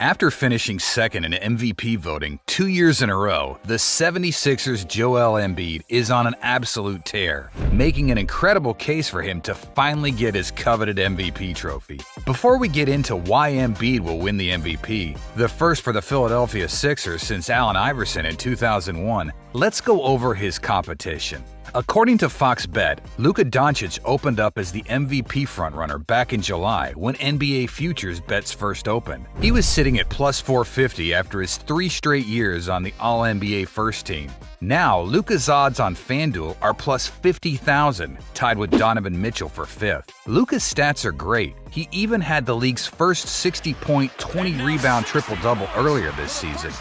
After finishing second in MVP voting 2 years in a row, the 76ers' Joel Embiid is on an absolute tear, making an incredible case for him to finally get his coveted MVP trophy. Before we get into why Embiid will win the MVP, the first for the Philadelphia Sixers since Allen Iverson in 2001, let's go over his competition. According to Fox Bet, Luka Doncic opened up as the MVP frontrunner back in July when NBA futures bets first opened. He was sitting at plus 450 after his 3 straight years on the All-NBA first team. Now, Luka's odds on FanDuel are plus 50,000, tied with Donovan Mitchell for 5th. Luka's stats are great. He even had the league's first 60-point, 20-rebound triple-double earlier this season.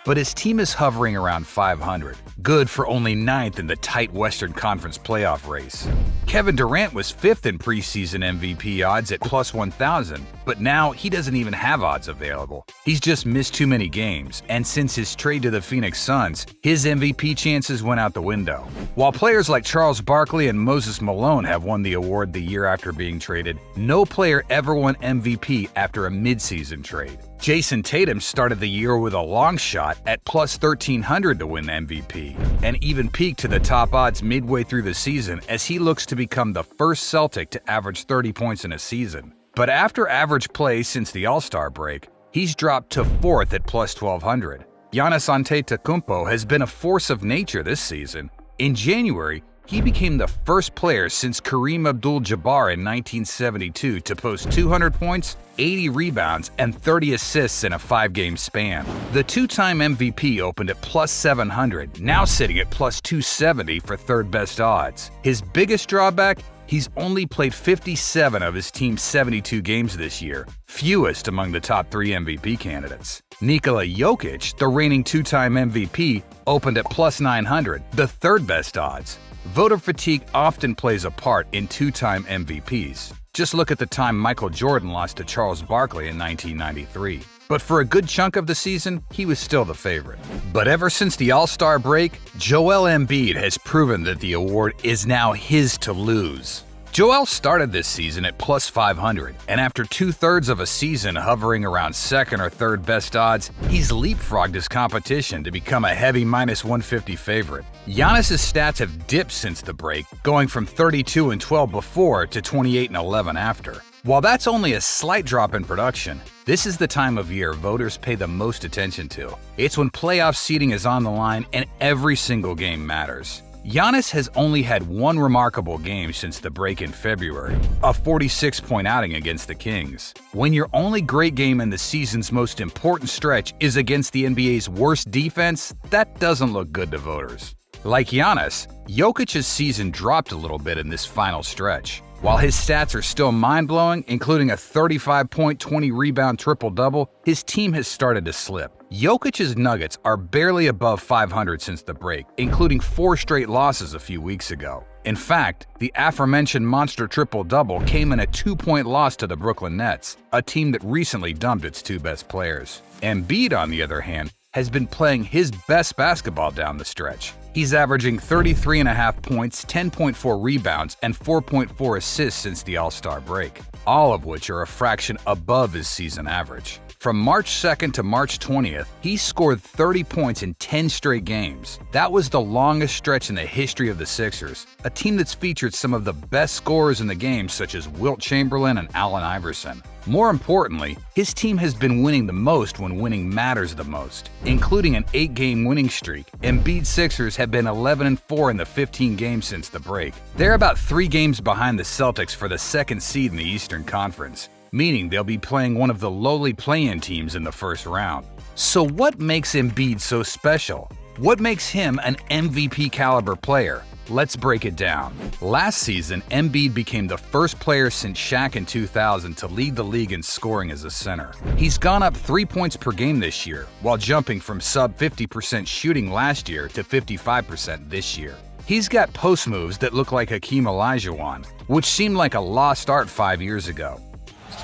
But his team is hovering around 500, good for only 9th in the tight Western Conference playoff race. Kevin Durant was 5th in preseason MVP odds at plus 1,000, but now he doesn't even have odds available. He's just missed too many games, and since his trade to the Phoenix Suns, his MVP chances went out the window. While players like Charles Barkley and Moses Malone have won the award the year after being traded, no player ever won MVP after a midseason trade. Jayson Tatum started the year with a long shot at plus 1,300 to win MVP, and even peaked to the top odds midway through the season as he looks to become the first Celtic to average 30 points in a season. But after average play since the All-Star break, he's dropped to 4th at plus 1,200. Giannis Antetokounmpo has been a force of nature this season. In January, he became the first player since Kareem Abdul-Jabbar in 1972 to post 200 points, 80 rebounds, and 30 assists in a 5-game span. The 2-time MVP opened at plus 700, now sitting at plus 270 for third-best odds. His biggest drawback? He's only played 57 of his team's 72 games this year, fewest among the top 3 MVP candidates. Nikola Jokic, the reigning 2-time MVP, opened at plus 900, the third-best odds. Voter fatigue often plays a part in 2-time MVPs. Just look at the time Michael Jordan lost to Charles Barkley in 1993. But for a good chunk of the season, he was still the favorite. But ever since the All-Star break, Joel Embiid has proven that the award is now his to lose. Joel started this season at plus 500, and after 2/3 of a season hovering around second or third best odds, he's leapfrogged his competition to become a heavy minus 150 favorite. Giannis' stats have dipped since the break, going from 32-12 before to 28-11 after. While that's only a slight drop in production, this is the time of year voters pay the most attention to. It's when playoff seeding is on the line and every single game matters. Giannis has only had one remarkable game since the break in February, a 46-point outing against the Kings. When your only great game in the season's most important stretch is against the NBA's worst defense, that doesn't look good to voters. Like Giannis, Jokic's season dropped a little bit in this final stretch. While his stats are still mind-blowing, including a 35-point, 20-rebound triple-double, his team has started to slip. Jokic's Nuggets are barely above 500 since the break, including 4 straight losses a few weeks ago. In fact, the aforementioned monster triple-double came in a 2-point loss to the Brooklyn Nets, a team that recently dumped its 2 best players. Embiid, on the other hand, has been playing his best basketball down the stretch. He's averaging 33.5 points, 10.4 rebounds, and 4.4 assists since the All-Star break, all of which are a fraction above his season average. From March 2nd to March 20th, he scored 30 points in 10 straight games. That was the longest stretch in the history of the Sixers, a team that's featured some of the best scorers in the game such as Wilt Chamberlain and Allen Iverson. More importantly, his team has been winning the most when winning matters the most, including an 8-game winning streak. Embiid's Sixers have been 11-4 in the 15 games since the break. They're about 3 games behind the Celtics for the 2nd seed in the Eastern Conference, meaning they'll be playing one of the lowly play-in teams in the first round. So what makes Embiid so special? What makes him an MVP caliber player? Let's break it down. Last season, Embiid became the first player since Shaq in 2000 to lead the league in scoring as a center. He's gone up 3 points per game this year, while jumping from sub 50% shooting last year to 55% this year. He's got post moves that look like Hakeem Olajuwon, which seemed like a lost art 5 years ago.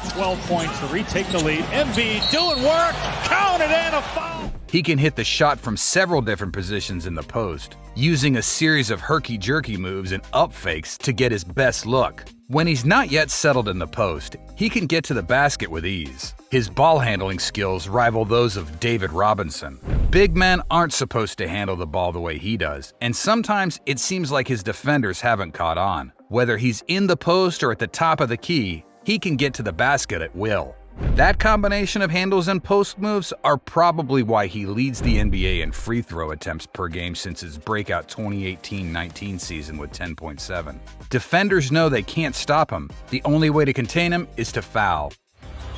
12 points to retake the lead. Embiid doing work, counted and a foul. He can hit the shot from several different positions in the post, using a series of herky-jerky moves and up fakes to get his best look. When he's not yet settled in the post, he can get to the basket with ease. His ball handling skills rival those of David Robinson. Big men aren't supposed to handle the ball the way he does, and sometimes it seems like his defenders haven't caught on. Whether he's in the post or at the top of the key, he can get to the basket at will. That combination of handles and post moves are probably why he leads the NBA in free throw attempts per game since his breakout 2018-19 season with 10.7. Defenders know they can't stop him. The only way to contain him is to foul.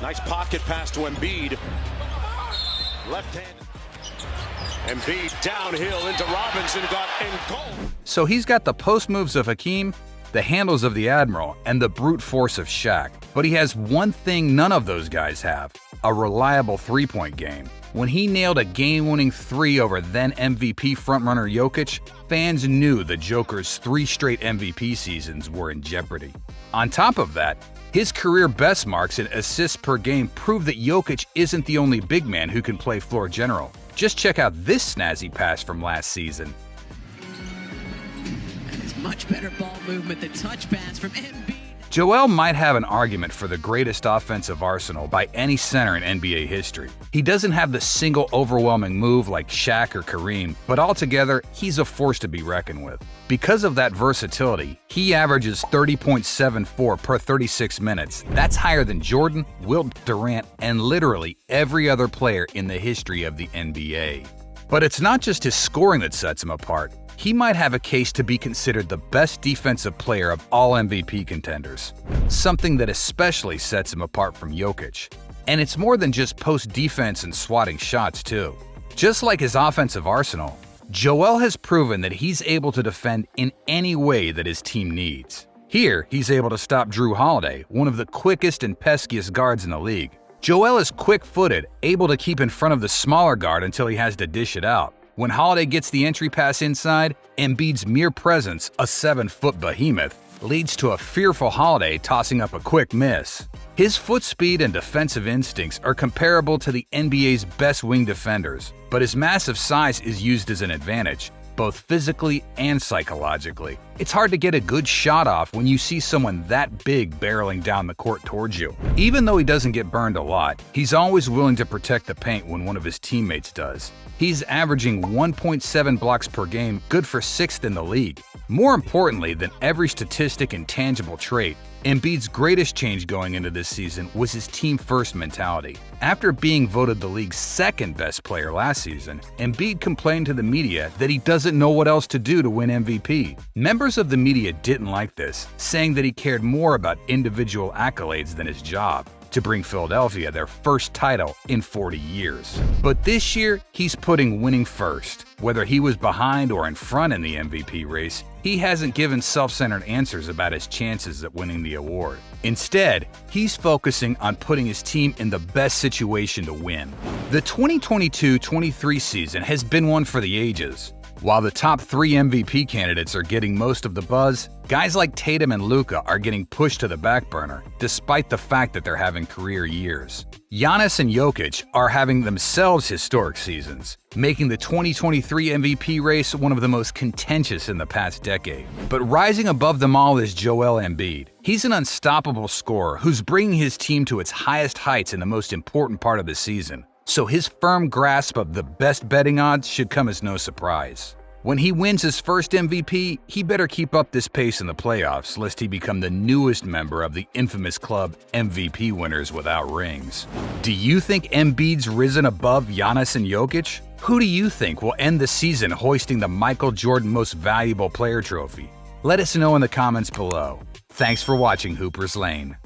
Nice pocket pass to Embiid. Left hand. Embiid downhill into Robinson, got in goal. So he's got the post moves of Hakeem, the handles of the Admiral, and the brute force of Shaq. But he has one thing none of those guys have: a reliable three-point game. When he nailed a game-winning three over then MVP frontrunner Jokic, fans knew the Joker's 3 straight MVP seasons were in jeopardy. On top of that, his career best marks in assists per game prove that Jokic isn't the only big man who can play floor general. Just check out this snazzy pass from last season. That is much better ball movement than touch pass from Embiid. Joel might have an argument for the greatest offensive arsenal by any center in NBA history. He doesn't have the single overwhelming move like Shaq or Kareem, but altogether, he's a force to be reckoned with. Because of that versatility, he averages 30.74 per 36 minutes. That's higher than Jordan, Wilt, Durant, and literally every other player in the history of the NBA. But it's not just his scoring that sets him apart. He might have a case to be considered the best defensive player of all MVP contenders, something that especially sets him apart from Jokic. And it's more than just post defense and swatting shots too. Just like his offensive arsenal, Joel has proven that he's able to defend in any way that his team needs. Here, he's able to stop Jrue Holiday, one of the quickest and peskiest guards in the league. Joel is quick-footed, able to keep in front of the smaller guard until he has to dish it out. When Holiday gets the entry pass inside, Embiid's mere presence, a 7-foot behemoth, leads to a fearful Holiday tossing up a quick miss. His foot speed and defensive instincts are comparable to the NBA's best wing defenders, but his massive size is used as an advantage, both physically and psychologically. It's hard to get a good shot off when you see someone that big barreling down the court towards you. Even though he doesn't get burned a lot, he's always willing to protect the paint when one of his teammates does. He's averaging 1.7 blocks per game, good for 6th in the league. More importantly than every statistic and tangible trait, Embiid's greatest change going into this season was his team-first mentality. After being voted the league's 2nd best player last season, Embiid complained to the media that he doesn't know what else to do to win MVP. Members of the media didn't like this, saying that he cared more about individual accolades than his job to bring Philadelphia their first title in 40 years. But this year, he's putting winning first. Whether he was behind or in front in the MVP race, he hasn't given self-centered answers about his chances at winning the award. Instead, he's focusing on putting his team in the best situation to win. The 2022-23 season has been one for the ages. While the top 3 MVP candidates are getting most of the buzz, guys like Tatum and Luka are getting pushed to the back burner, despite the fact that they're having career years. Giannis and Jokic are having themselves historic seasons, making the 2023 MVP race one of the most contentious in the past decade. But rising above them all is Joel Embiid. He's an unstoppable scorer who's bringing his team to its highest heights in the most important part of the season. So his firm grasp of the best betting odds should come as no surprise. When he wins his first MVP, he better keep up this pace in the playoffs, lest he become the newest member of the infamous club MVP winners without rings. Do you think Embiid's risen above Giannis and Jokic? Who do you think will end the season hoisting the Michael Jordan Most Valuable Player trophy? Let us know in the comments below. Thanks for watching Hooper's Lane.